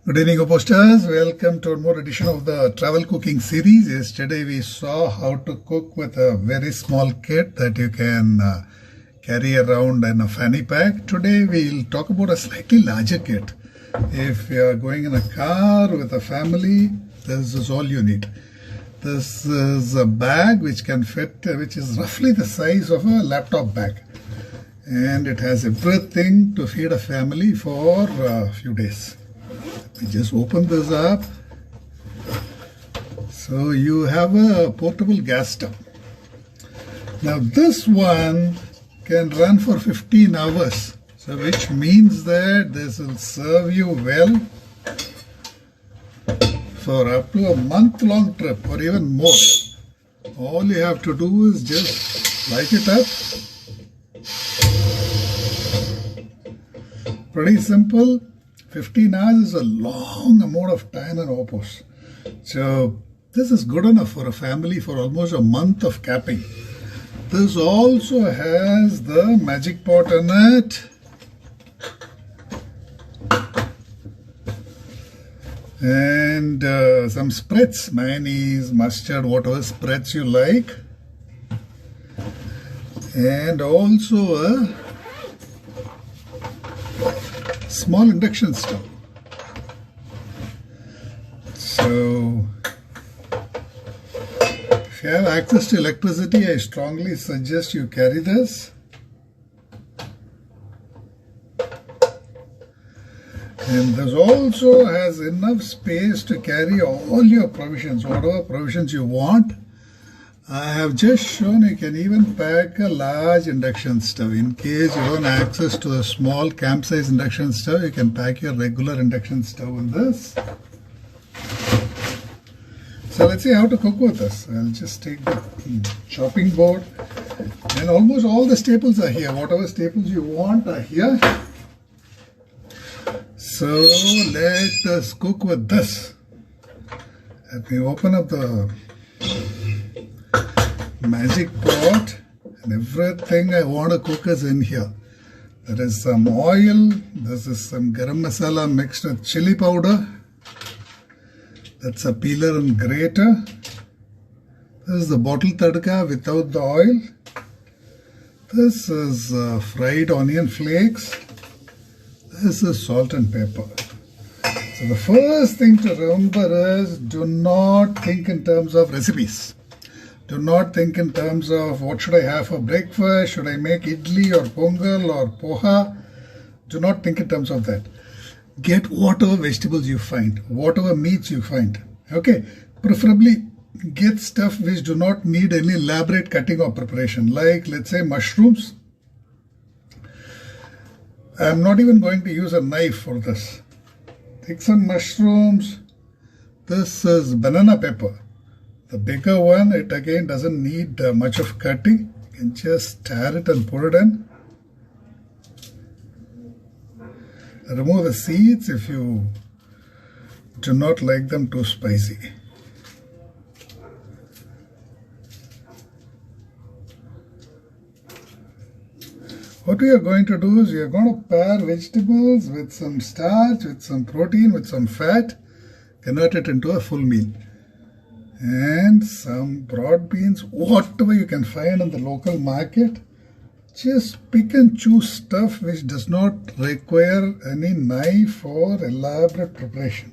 Good evening, OPOSters. Welcome to one more edition of the travel cooking series. Yesterday we saw how to cook with a very small kit that you can carry around in a fanny pack. Today we'll talk about a slightly larger kit. If you are going in a car with a family, this is all you need. This is a bag which can fit, which is roughly the size of a laptop bag. And it has everything to feed a family for a few days. We just open this up. So you have a portable gas stove. Now this one can run for 15 hours. So which means that this will serve you well for up to a month-long trip or even more. All you have to do is just light it up. Pretty simple. 15 hours is a long amount of time in OPOS. So this is good enough for a family for almost a month of camping. This also has the magic pot in it. And some spreads, mayonnaise, mustard, whatever spreads you like. And also a small induction stove. So if you have access to electricity, I strongly suggest you carry this. And this also has enough space to carry all your provisions, whatever provisions you want. I have just shown you can even pack a large induction stove. In case you don't have access to a small camp size induction stove, you can pack your regular induction stove in this. So let's see how to cook with this. I'll just take the chopping board, and almost all the staples are here. Whatever staples you want are here. So let us cook with this. Let me open up the magic pot, and everything I want to cook is in here. There is some oil, this is some garam masala mixed with chili powder, that's a peeler and grater, this is the bottle tadka without the oil, this is fried onion flakes, this is salt and pepper. So the first thing to remember is do not think in terms of recipes. Do not think in terms of what should I have for breakfast, should I make idli or pongal or poha. Do not think in terms of that. Get whatever vegetables you find, whatever meats you find. Okay, preferably get stuff which do not need any elaborate cutting or preparation, like let's say mushrooms. I am not even going to use a knife for this. Take some mushrooms. This is banana pepper. The bigger one, it again doesn't need much of cutting. You can just tear it and put it in. Remove the seeds if you do not like them too spicy. What we are going to do is we are going to pair vegetables with some starch, with some protein, with some fat, convert it into a full meal. And some broad beans, whatever you can find in the local market. Just pick and choose stuff which does not require any knife or elaborate preparation.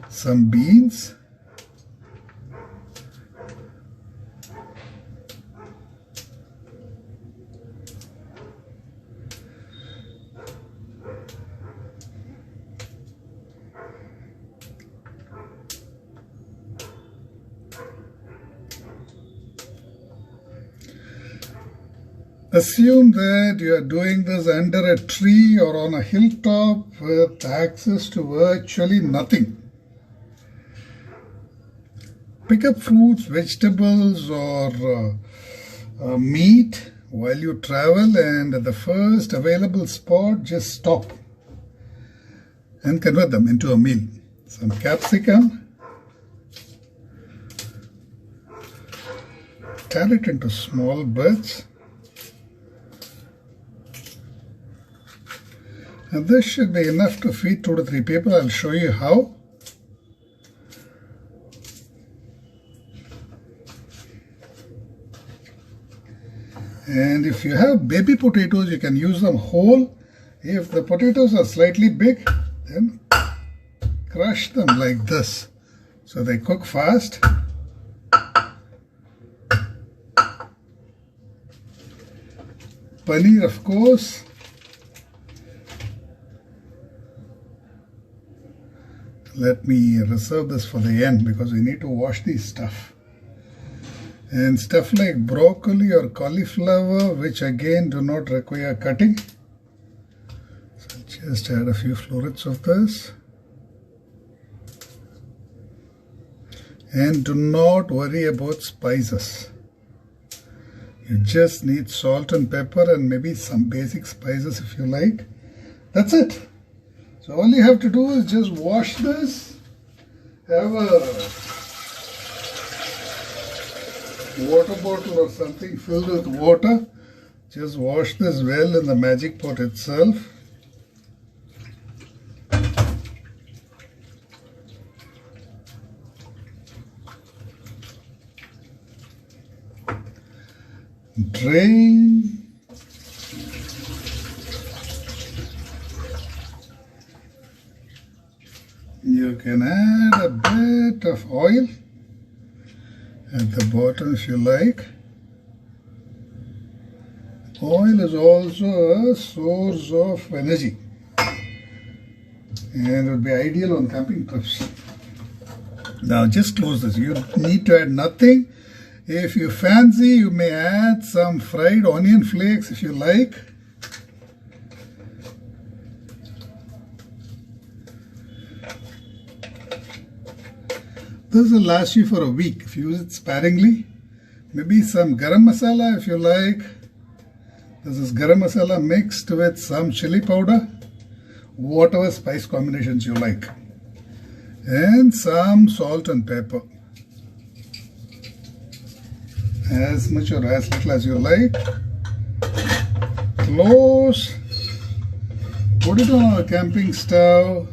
Some beans. Assume that you are doing this under a tree or on a hilltop with access to virtually nothing. Pick up fruits, vegetables or meat while you travel, and at the first available spot just stop and convert them into a meal. Some capsicum. Tear it into small bits. And this should be enough to feed 2 to 3 people. I'll show you how. And if you have baby potatoes, you can use them whole. If the potatoes are slightly big, then crush them like this so they cook fast. Paneer, of course. Let me reserve this for the end because we need to wash these stuff. And stuff like broccoli or cauliflower, which again do not require cutting. So I'll just add a few florets of this. And do not worry about spices. You just need salt and pepper and maybe some basic spices if you like. That's it. So all you have to do is just wash this. Have a water bottle or something filled with water. Just wash this well in the magic pot itself. Drain. You can add a bit of oil at the bottom if you like. Oil is also a source of energy and it would be ideal on camping trips. Now just close this. You need to add nothing. If you fancy, you may add some fried onion flakes if you like. This will last you for a week if you use it sparingly. Maybe some garam masala if you like. This is garam masala mixed with some chili powder, whatever spice combinations you like, and some salt and pepper. As much or as little as you like. Close. Put it on a camping stove.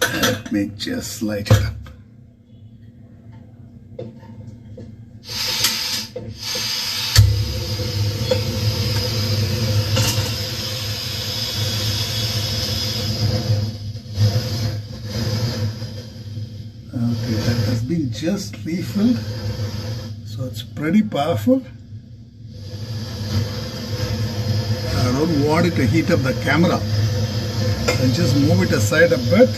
Let me just light it up. Okay, that has been just refilled, so it's pretty powerful. I don't want it to heat up the camera. I'll just move it aside a bit.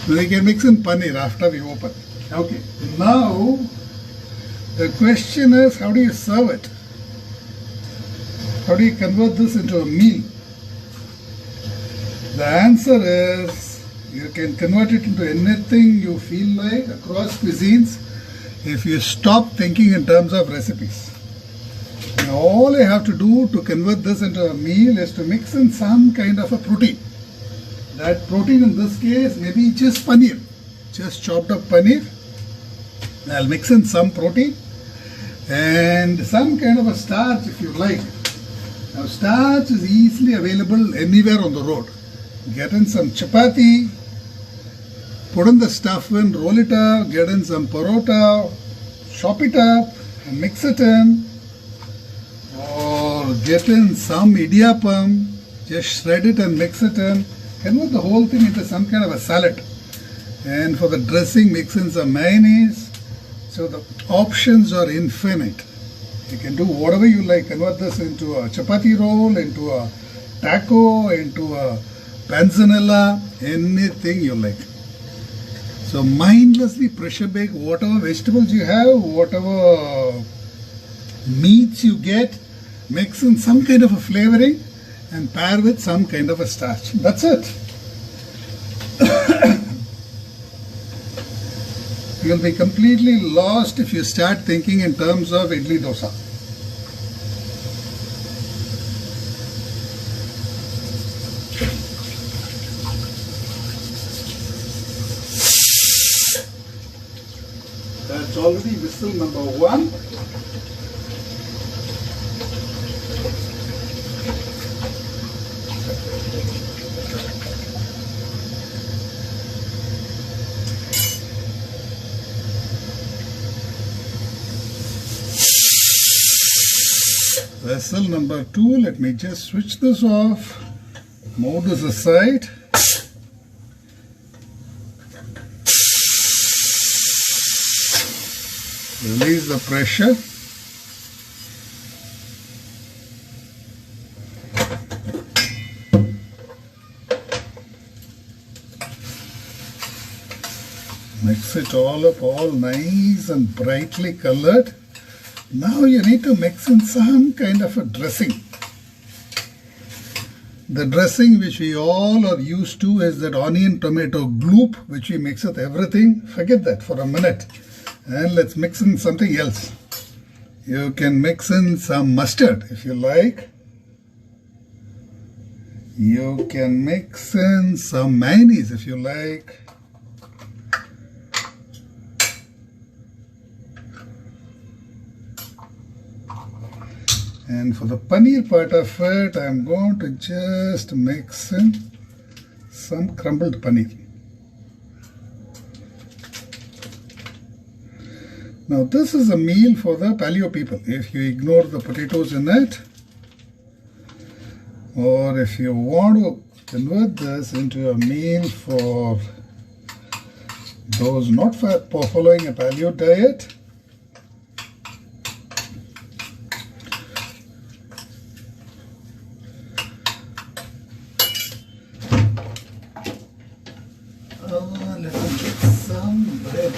We can mix in paneer after we open. Okay, now the question is, how do you serve it? How do you convert this into a meal? The answer is, you can convert it into anything you feel like across cuisines if you stop thinking in terms of recipes. Now, all you have to do to convert this into a meal is to mix in some kind of a protein. That protein in this case may be just paneer, just chopped up paneer. I'll mix in some protein and some kind of a starch if you like. Now starch is easily available anywhere on the road. Get in some chapati, put in the stuff in, roll it up, get in some parota, chop it up and mix it in. Or get in some idiyappam, just shred it and mix it in. Convert the whole thing into some kind of a salad. And for the dressing, mix in some mayonnaise. So the options are infinite. You can do whatever you like. Convert this into a chapati roll, into a taco, into a panzanella, anything you like. So mindlessly pressure bake whatever vegetables you have, whatever meats you get, mix in some kind of a flavoring and pair with some kind of a starch. That's it. You'll be completely lost if you start thinking in terms of idli dosa. already whistle number 1. Vessel number 2, let me just switch this off, move this aside. Release the pressure. Mix it all up, all nice and brightly colored. Now you need to mix in some kind of a dressing. The dressing which we all are used to is that onion tomato gloop which we mix with everything. Forget that for a minute and let's mix in something else. You can mix in some mustard if you like. You can mix in some mayonnaise if you like. And for the paneer part of it, I am going to just mix in some crumbled paneer. Now this is a meal for the paleo people. If you ignore the potatoes in it, or if you want to convert this into a meal for those not following a paleo diet, let me get some bread.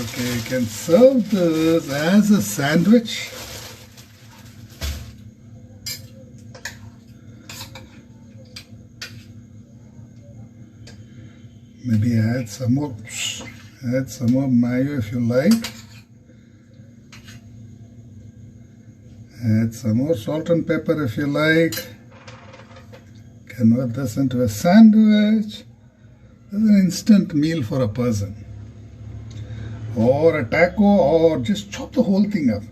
Okay, you can serve this as a sandwich. Maybe add some more mayo if you like. Add some more salt and pepper if you like. Convert this into a sandwich. This is an instant meal for a person. Or a taco, or just chop the whole thing up.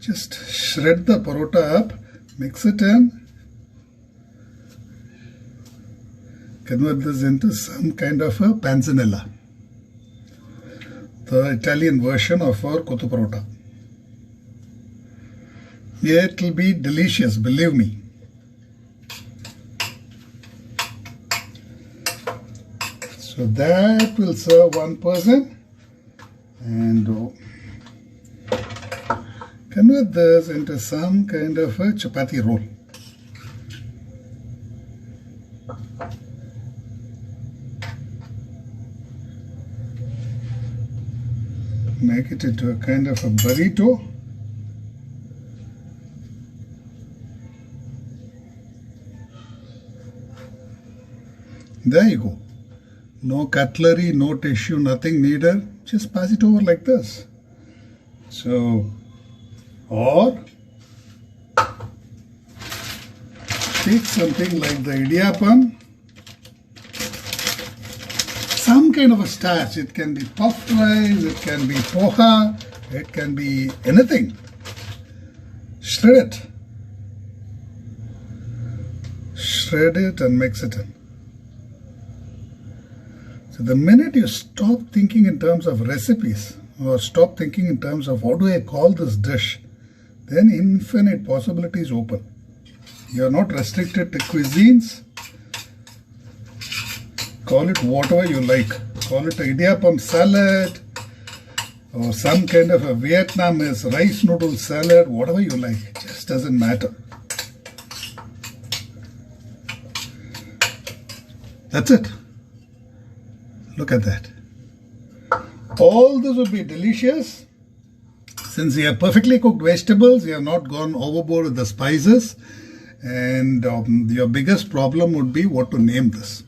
Just shred the parota up, mix it in. Convert this into some kind of a panzanella. The Italian version of our kottu parota. It will be delicious, believe me. So that will serve one person, and convert this into some kind of a chapati roll. Make it into a kind of a burrito. There you go. No cutlery, no tissue, nothing needed. Just pass it over like this. So, or take something like the idiyappam, some kind of a starch. It can be puffed rice, it can be poha, it can be anything. Shred it. Shred it and mix it in. So the minute you stop thinking in terms of recipes or stop thinking in terms of what do I call this dish, then infinite possibilities open. You are not restricted to cuisines. Call it whatever you like. Call it a idiyappam salad or some kind of a Vietnamese rice noodle salad, whatever you like. It just doesn't matter. That's it. Look at that. All this would be delicious. Since you have perfectly cooked vegetables, you have not gone overboard with the spices. And your biggest problem would be what to name this.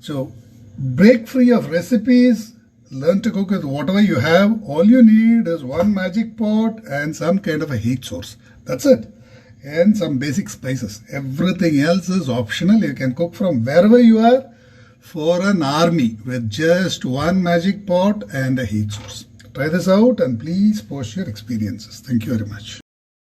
So break free of recipes. Learn to cook with whatever you have. All you need is one magic pot and some kind of a heat source. That's it. And some basic spices. Everything else is optional. You can cook from wherever you are. for an army with just one magic pot and a heat source. Try this out and please post your experiences. Thank you very much.